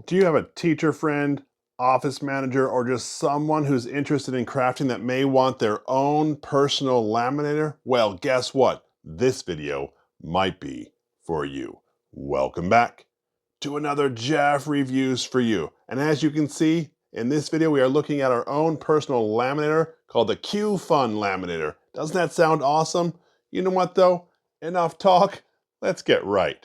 Do you have a teacher friend, office manager, or just someone who's interested in crafting that may want their own personal laminator? Well, guess what? This video might be for you. Welcome back to another Jeff Reviews for you. And as you can see, in this video, we are looking at our own personal laminator called the QFUN Laminator. Doesn't that sound awesome? You know what though? Enough talk. Let's get right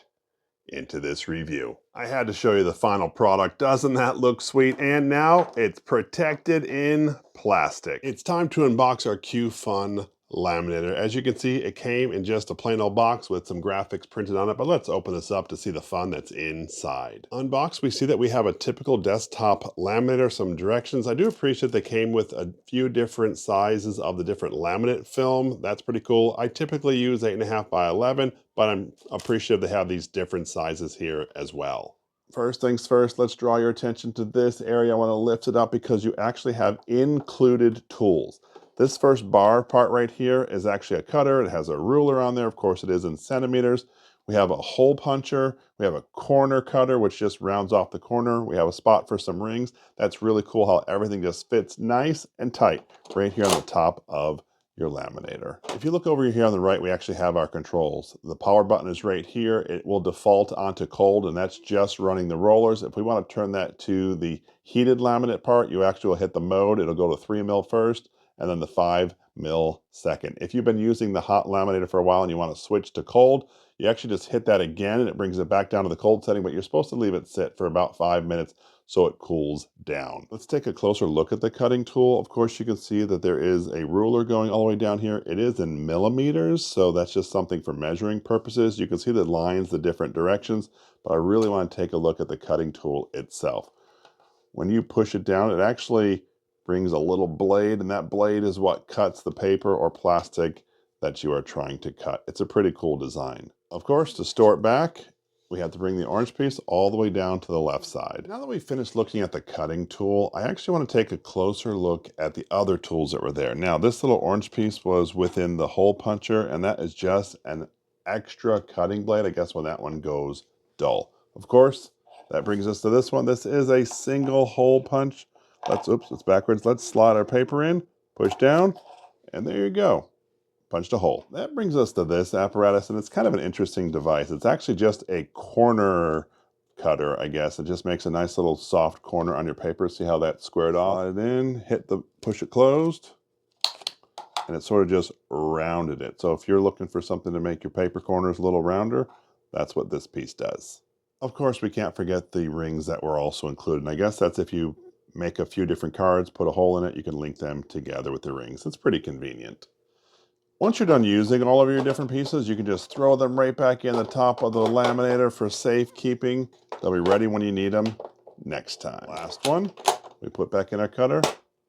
into this review. I had to show you the final product. Doesn't that look sweet? And now it's protected in plastic. It's time to unbox our QFUN laminator. As you can see, it came in just a plain old box with some graphics printed on it, but let's open this up to see the fun that's inside. Unboxed, we see that we have a typical desktop laminator, some directions. I do appreciate they came with a few different sizes of the different laminate film. That's pretty cool. I typically use 8.5 by 11, but I'm appreciative they have these different sizes here as well. First things first, let's draw your attention to this area. I want to lift it up because you actually have included tools. This first bar part right here is actually a cutter. It has a ruler on there. Of course, it is in centimeters. We have a hole puncher. We have a corner cutter, which just rounds off the corner. We have a spot for some rings. That's really cool how everything just fits nice and tight right here on the top of your laminator. If you look over here on the right, we actually have our controls. The power button is right here. It will default onto cold, and that's just running the rollers. If we want to turn that to the heated laminate part, you actually will hit the mode. It'll go to 3 mil first, and then the 5 mil second. If you've been using the hot laminator for a while and you want to switch to cold, you actually just hit that again and it brings it back down to the cold setting, but you're supposed to leave it sit for about 5 minutes so it cools down. Let's take a closer look at the cutting tool. Of course, you can see that there is a ruler going all the way down here. It is in millimeters, so that's just something for measuring purposes. You can see the lines, the different directions, but I really want to take a look at the cutting tool itself. When you push it down, it actually brings a little blade, and that blade is what cuts the paper or plastic that you are trying to cut. It's a pretty cool design. Of course, to store it back, we have to bring the orange piece all the way down to the left side. Now that we've finished looking at the cutting tool, I actually want to take a closer look at the other tools that were there. Now, this little orange piece was within the hole puncher, and that is just an extra cutting blade, I guess, when that one goes dull. Of course, that brings us to this one. This is a single hole punch. It's backwards. Let's slide our paper in, push down, and there you go. Punched a hole. That brings us to this apparatus, and it's kind of an interesting device. It's actually just a corner cutter, I guess. It just makes a nice little soft corner on your paper. See how that's squared off? Slide it in, push it closed, and it sort of just rounded it. So if you're looking for something to make your paper corners a little rounder, that's what this piece does. Of course, we can't forget the rings that were also included. And I guess that's if you make a few different cards, put a hole in it, you can link them together with the rings. It's pretty convenient. Once you're done using all of your different pieces, you can just throw them right back in the top of the laminator for safekeeping. They'll be ready when you need them next time. Last one, we put back in our cutter,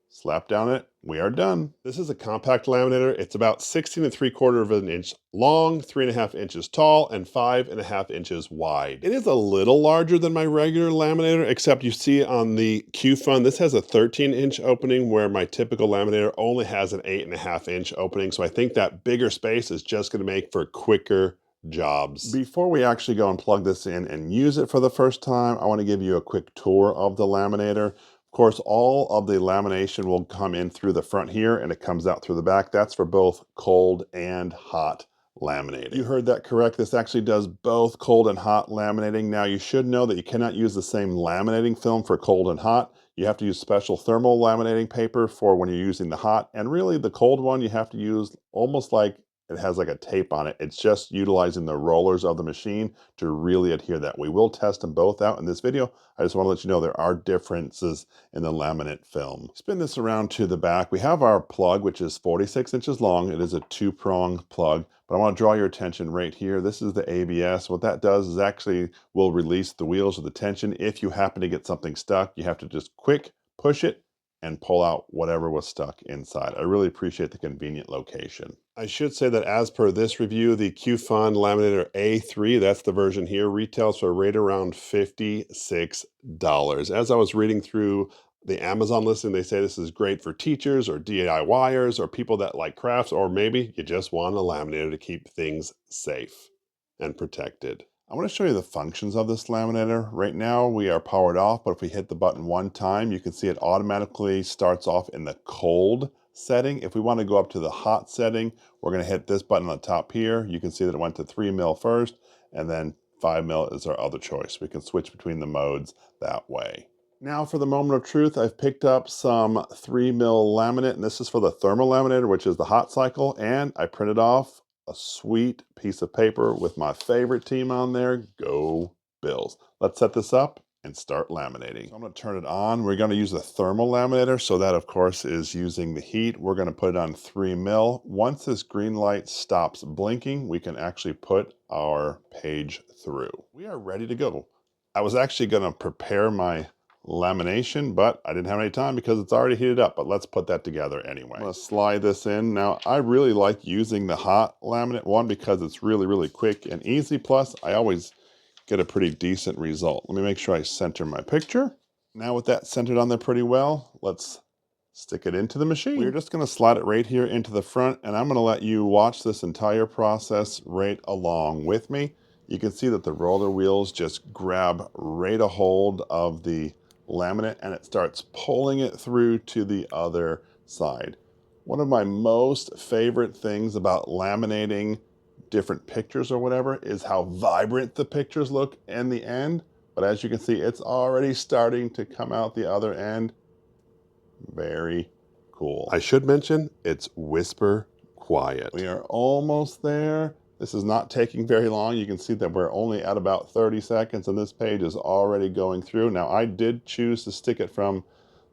slap down it, we are done. This is a compact laminator. It's about 16 3/4 of an inch long, 3.5 inches tall, and 5.5 inches wide. It is a little larger than my regular laminator, except you see on the QFUN, this has a 13-inch opening where my typical laminator only has an 8.5-inch opening. So I think that bigger space is just gonna make for quicker jobs. Before we actually go and plug this in and use it for the first time, I want to give you a quick tour of the laminator. Of course, all of the lamination will come in through the front here and it comes out through the back. That's for both cold and hot laminating. You heard that correct. This actually does both cold and hot laminating. Now, you should know that you cannot use the same laminating film for cold and hot. You have to use special thermal laminating paper for when you're using the hot. And really, the cold one, you have to use almost like it has like a tape on it. It's just utilizing the rollers of the machine to really adhere that. We will test them both out in this video. I just want to let you know there are differences in the laminate film. Spin this around to the back. We have our plug, which is 46 inches long. It is a 2-prong plug, but I want to draw your attention right here. This is the ABS. What that does is actually will release the wheels of the tension. If you happen to get something stuck, you have to just quick push it and pull out whatever was stuck inside. I really appreciate the convenient location. I should say that as per this review, the QFUN Laminator A3, that's the version here, retails for right around $56. As I was reading through the Amazon listing, they say this is great for teachers or DIYers or people that like crafts, or maybe you just want a laminator to keep things safe and protected. I'm going to show you the functions of this laminator. Right now we are powered off, but if we hit the button one time, you can see it automatically starts off in the cold setting. If we want to go up to the hot setting, we're going to hit this button on the top here. You can see that it went to 3 mil first, and then 5 mil is our other choice. We can switch between the modes that way. Now for the moment of truth, I've picked up some 3 mil laminate, and this is for the thermal laminator, which is the hot cycle, and I printed off a sweet piece of paper with my favorite team on there. Go Bills. Let's set this up and start laminating. So I'm going to turn it on. We're going to use the thermal laminator, so that of course is using the heat. We're going to put it on 3 mil. Once this green light stops blinking, we can actually put our page through. We are ready to go. I was actually going to prepare my lamination, but I didn't have any time because it's already heated up, but let's put that together anyway. I'm going to slide this in. Now, I really like using the hot laminate one because it's really quick and easy. Plus, I always get a pretty decent result. Let me make sure I center my picture. Now with that centered on there pretty well, let's stick it into the machine. We're just going to slide it right here into the front, and I'm going to let you watch this entire process right along with me. You can see that the roller wheels just grab right a hold of the laminate and it starts pulling it through to the other side. One of my most favorite things about laminating different pictures or whatever is how vibrant the pictures look in the end. But as you can see, it's already starting to come out the other end. Very cool. I should mention it's whisper quiet. We are almost there. This is not taking very long. You can see that we're only at about 30 seconds and this page is already going through. Now I did choose to stick it from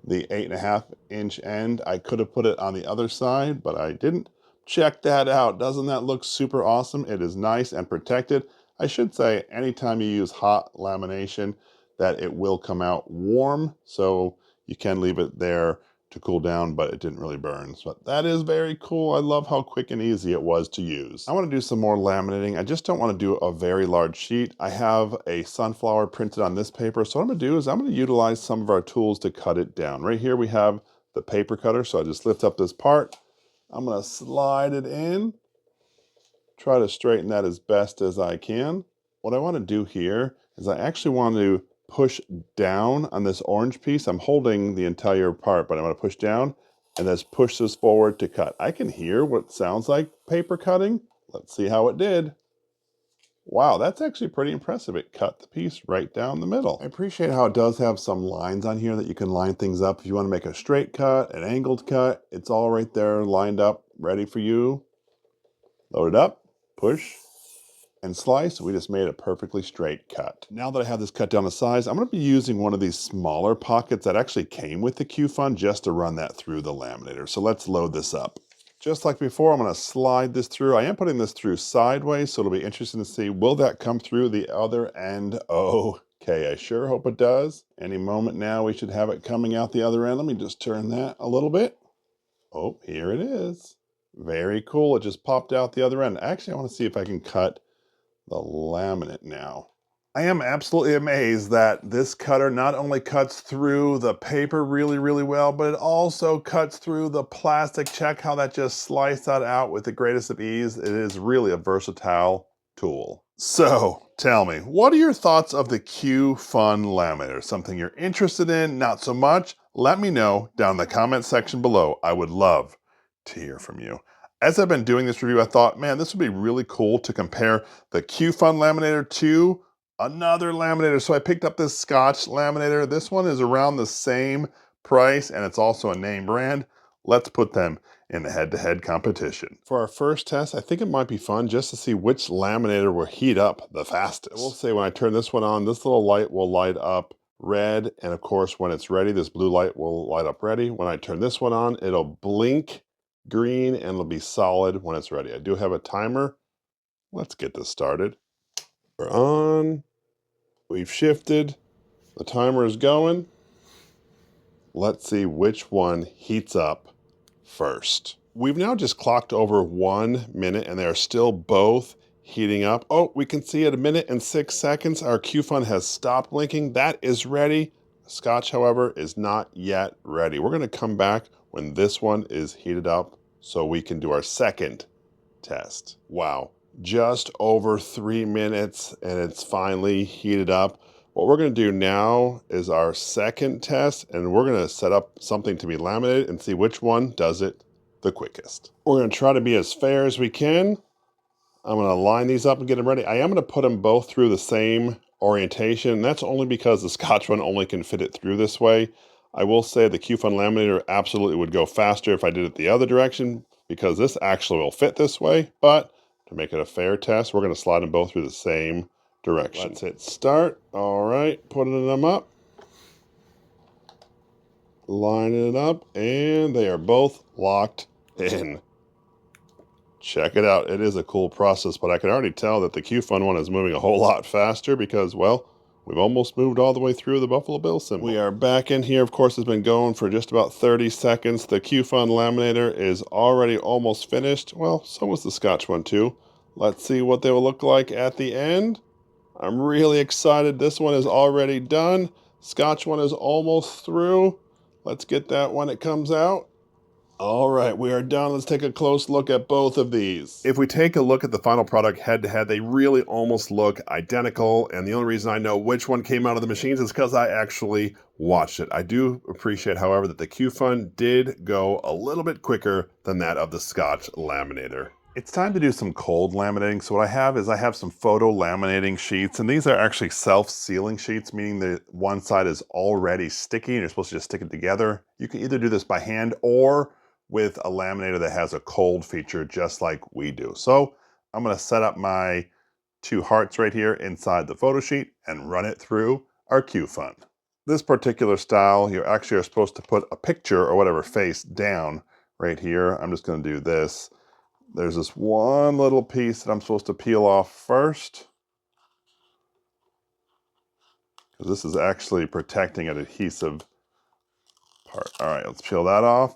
the 8.5-inch end. I could have put it on the other side, but I didn't. Check that out. Doesn't that look super awesome? It is nice and protected. I should say anytime you use hot lamination that it will come out warm, so you can leave it there to cool down, but it didn't really burn. So that is very cool. I love how quick and easy it was to use. I want to do some more laminating. I just don't want to do a very large sheet. I have a sunflower printed on this paper. So what I'm going to do is I'm going to utilize some of our tools to cut it down. Right here we have the paper cutter. So I just lift up this part. I'm going to slide it in. Try to straighten that as best as I can. What I want to do here is I actually want to push down on this orange piece. I'm holding the entire part, but I'm going to push down and then push this forward to cut. I can hear what sounds like paper cutting. Let's see how it did. Wow, that's actually pretty impressive. It cut the piece right down the middle. I appreciate how it does have some lines on here that you can line things up. If you want to make a straight cut, an angled cut, it's all right there lined up, ready for you. Load it up, push, and slice. We just made a perfectly straight cut. Now that I have this cut down to size, I'm going to be using one of these smaller pockets that actually came with the QFUN just to run that through the laminator. So let's load this up. Just like before, I'm going to slide this through. I am putting this through sideways, so it'll be interesting to see, will that come through the other end? Okay, I sure hope it does. Any moment now, we should have it coming out the other end. Let me just turn that a little bit. Oh, here it is. Very cool. It just popped out the other end. Actually, I want to see if I can cut the laminate now. I am absolutely amazed that this cutter not only cuts through the paper really well, but it also cuts through the plastic. Check how that just sliced that out with the greatest of ease. It is really a versatile tool. So tell me, what are your thoughts of the QFUN laminator? Something you're interested in, not so much? Let me know down in the comment section below. I would love to hear from you. As I've been doing this review, I thought, man, this would be really cool to compare the QFUN laminator to another laminator. So I picked up this Scotch laminator. This one is around the same price and it's also a name brand. Let's put them in the head-to-head competition. For our first test, I think it might be fun just to see which laminator will heat up the fastest. I will say when I turn this one on, this little light will light up red. And of course, when it's ready, this blue light will light up ready. When I turn this one on, it'll blink green and it'll be solid when it's ready. I do have a timer. Let's get this started. We're on. We've shifted. The timer is going. Let's see which one heats up first. We've now just clocked over 1 minute and they're still both heating up. Oh, we can see at 1 minute and 6 seconds, our QFUN has stopped blinking. That is ready. Scotch, however, is not yet ready. We're going to come back when this one is heated up so we can do our second test. Wow, just over 3 minutes and it's finally heated up. What we're going to do now is our second test, and we're going to set up something to be laminated and see which one does it the quickest. We're going to try to be as fair as we can. I'm going to line these up and get them ready. I am going to put them both through the same orientation. That's only because the Scotch one only can fit it through this way. I will say the QFUN laminator absolutely would go faster if I did it the other direction, because this actually will fit this way. But to make it a fair test, we're going to slide them both through the same direction. Let's hit start. All right, putting them up. Lining it up, and they are both locked in. Check it out. It is a cool process, but I can already tell that the QFUN one is moving a whole lot faster because, well, we've almost moved all the way through the Buffalo Bill symbol. We are back in here. Of course, it's been going for just about 30 seconds. The QFUN laminator is already almost finished. Well, so was the Scotch one too. Let's see what they will look like at the end. I'm really excited. This one is already done. Scotch one is almost through. Let's get that when it comes out. All right, we are done. Let's take a close look at both of these. If we take a look at the final product head to head, they really almost look identical. And the only reason I know which one came out of the machines is because I actually watched it. I do appreciate, however, that the QFUN did go a little bit quicker than that of the Scotch laminator. It's time to do some cold laminating. So what I have some photo laminating sheets, and these are actually self-sealing sheets, meaning that one side is already sticky and you're supposed to just stick it together. You can either do this by hand or with a laminator that has a cold feature just like we do. So I'm going to set up my two hearts right here inside the photo sheet and run it through our QFUN. This particular style, you actually are supposed to put a picture or whatever face down right here. I'm just going to do this. There's this one little piece that I'm supposed to peel off first. This is actually protecting an adhesive part. All right, let's peel that off.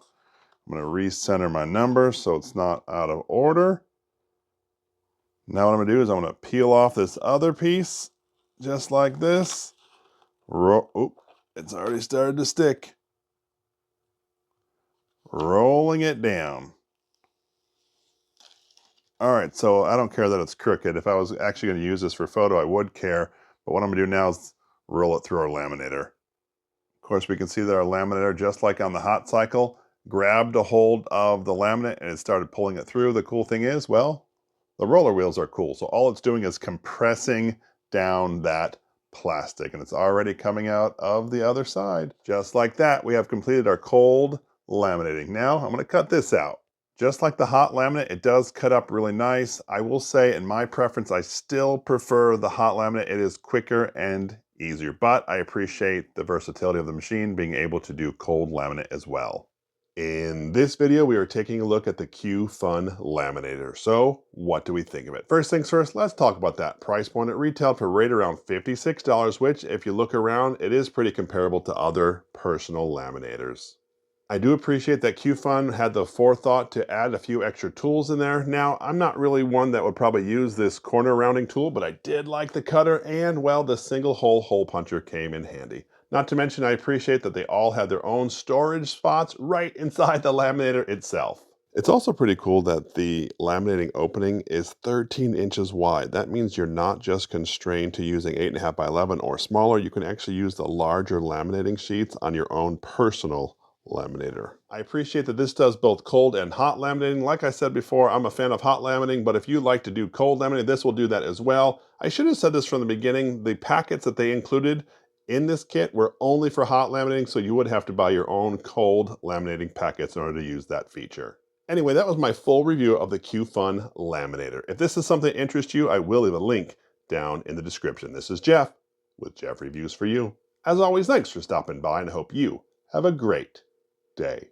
I'm going to recenter my number so it's not out of order. Now what I'm going to do is I'm going to peel off this other piece, just like this. Oop, it's already started to stick. Rolling it down. All right, so I don't care that it's crooked. If I was actually going to use this for photo, I would care. But what I'm going to do now is roll it through our laminator. Of course, we can see that our laminator, just like on the hot cycle, grabbed a hold of the laminate and it started pulling it through. The cool thing is, well, the roller wheels are cool. So all it's doing is compressing down that plastic, and it's already coming out of the other side. Just like that, we have completed our cold laminating. Now I'm going to cut this out. Just like the hot laminate, it does cut up really nice. I will say, in my preference, I still prefer the hot laminate. It is quicker and easier, but I appreciate the versatility of the machine being able to do cold laminate as well. In this video, we are taking a look at the QFUN laminator. So what do we think of it? First things first, let's talk about that price point. It retailed for right around $56, which if you look around, it is pretty comparable to other personal laminators. I do appreciate that QFUN had the forethought to add a few extra tools in there. Now, I'm not really one that would probably use this corner rounding tool, but I did like the cutter, and well, the single hole puncher came in handy. Not to mention, I appreciate that they all had their own storage spots right inside the laminator itself. It's also pretty cool that the laminating opening is 13 inches wide. That means you're not just constrained to using 8.5 by 11 or smaller. You can actually use the larger laminating sheets on your own personal laminator. I appreciate that this does both cold and hot laminating. Like I said before, I'm a fan of hot laminating, but if you like to do cold laminating, this will do that as well. I should have said this from the beginning. The packets that they included in this kit were only for hot laminating, so you would have to buy your own cold laminating packets in order to use that feature. Anyway, that was my full review of the QFUN laminator. If this is something that interests you, I will leave a link down in the description. This is Jeff with Jeff Reviews for You. As always, thanks for stopping by, and I hope you have a great day.